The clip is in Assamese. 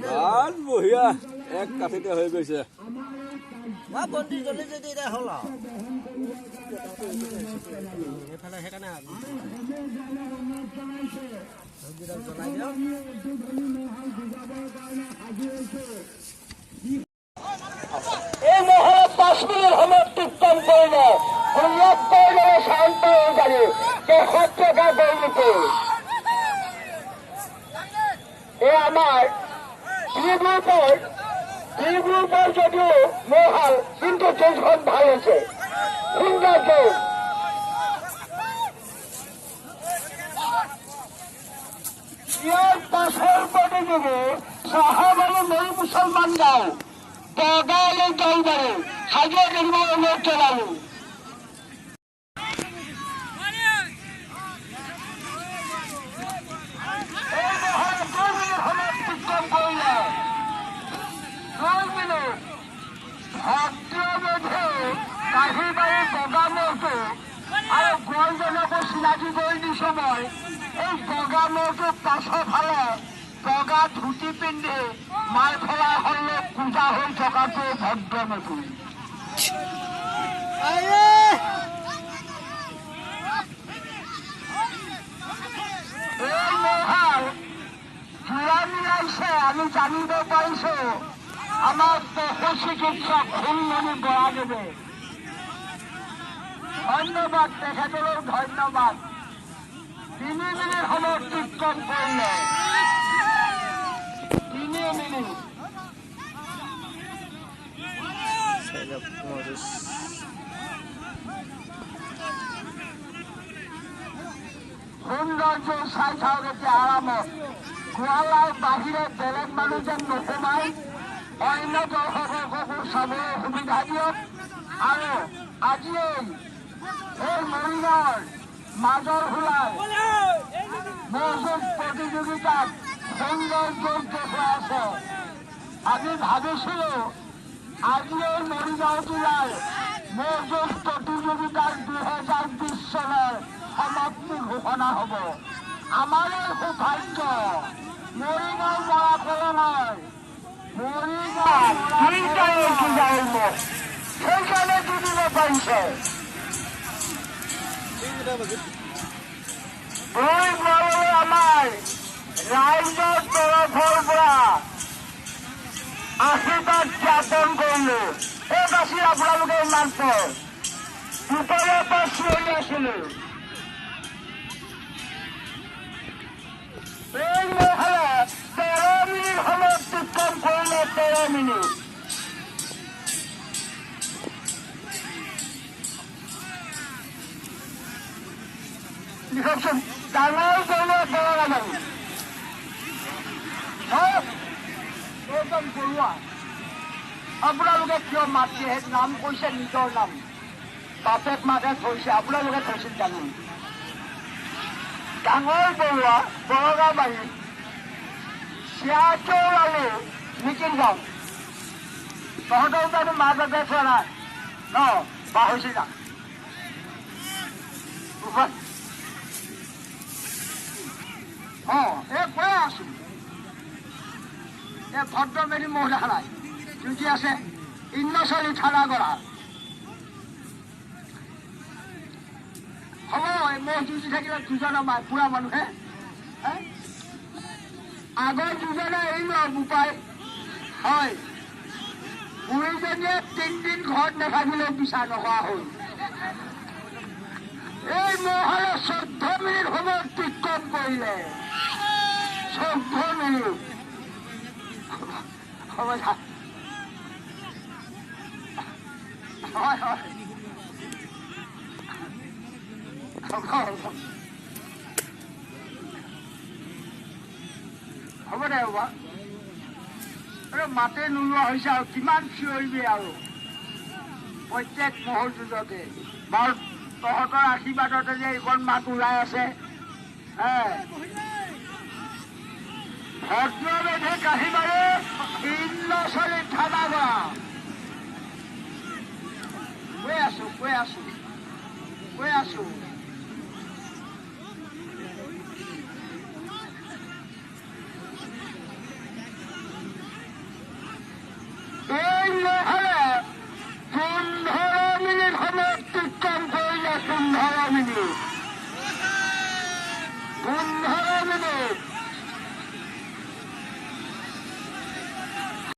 ভাল বঢ়িয়া এক কাঠিতে হৈ গৈছে বন্তি জ্বলি যদি এতিয়া হ'ল আৰু সেইফালে সেইকাৰণে জ্বলাই দিয়ক এই মহৰত 5 মিনিট সময়ত কীৰ্তন কৰিলে 69 শান্ত হৈ যাবে 100 টাকা দৈনিকে এই আমার এই গ্রুপের যদিও মহাল কিন্তু যোগখন ভাল হয়েছে সুন্দর যোগ ইয়ার পাশের প্রতিযোগী সাহাবালে নই মুসলমান গাঁও বগালে দলবারে হাজির নির্মাণ অনুরোধ জানাবো কাহিবাৰী বগা মৌটো আৰু গোৱালজনকো চিনাকি কৰি দি সময় এই বগা মৌটো পাছৰ ফালে বগা ধুতি পিন্ধি মালফলা হলে পূজা হৈ থকাটো ভদ্ৰ নতুন এই মহাল জোৰা মিলাইছে আমি জানিব পাৰিছো আমার পশু চিকিৎসক ফুলমণি বরাদেবে ধন্যবাদ তেখেতলৈ ধন্যবাদ 3 মিনিট সময় কীর্তন করলে 3 মিনিট সৌন্দর্য চাই থাকক এতিয়া আরামত গোৱালাৰ বাহিৰে বেলেগ মানুহ যেন নোসোমাই অন্য দৰ্শকসকলকো চাবলৈ সুবিধা দিয়ক আৰু আজি এই মৰিগাঁৱৰ মাজৰ হোলাৰ মৌযুগ প্ৰতিযোগিতাত সুন্দৰ যোগ দেখুৱাই আছে আমি ভাবিছিলো আজি এই মৰিগাঁও জিলাৰ মৌযুগ প্ৰতিযোগিতাৰ 2020 চনৰ সমাপ্তি ঘোষণা হ'ব আমাৰ সৌভাগ্য মৰিগাঁও মৰাফলে নাই সেইকাৰণে দিব পাৰিছে আমাৰ ৰাইজৰ তৰফৰ পৰা আশীৰ্বাদ জ্ঞাপন কৰিলো এই বাছি আপোনালোকে ইমান দুপৰীয়াৰ পৰা চিঞৰি আছিলো এই মহালে 13 মিনিট সময়ত কীৰ্তন কৰিলে 13 মিনিট লিখকচোন ডাঙৰ গৰুৱা বৰা নাজানো একদম গৰুৱা আপোনালোকে কিয় মাতি সেই নাম কৈছে নিজৰ নাম বাপেক মাকে থৈছে আপোনালোকে থৈছিল জানো ডাঙৰ বৰুৱা বৰগাবাৰী চিয়াচৌৰালি মিটিং গাঁও তহঁতৰ জানো মা বাপে চোৱা নাই ন পাহৰিছে না এই কৈ আছো এই ভদ্ৰমেৰী মহ দেখা নাই যুঁজি আছে ইন্দ্ৰচলী থানাগড়া হ'ব মহ যুঁজি থাকিলে দুজনৰ বুঢ়া মানুহে আগৰ দুজনে এৰি লওক উপায় হয় বুঢ়ীজনীয়ে 3 দিন ঘৰত নাথাকিলেও বিচাৰ নোহোৱা হ'ল এই মহালে 14 মিনিট সময়ত কীৰ্তন কৰিলে 14 মিনিট হ'ব হয় হয় হ'ব দে বাবা মাতে নোলোৱা হৈছে আৰু কিমান চিঞৰিবি আৰু প্ৰত্যেক মহৰ যুঁজতে বাৰু তহঁতৰ আশীৰ্বাদতে যে এইখন মাত ওলাই আছে ভদ্ৰবেধে কাহিবাৰে ইন্দ্ৰচলী থানাগড়া কৈ আছো 15 মিনিট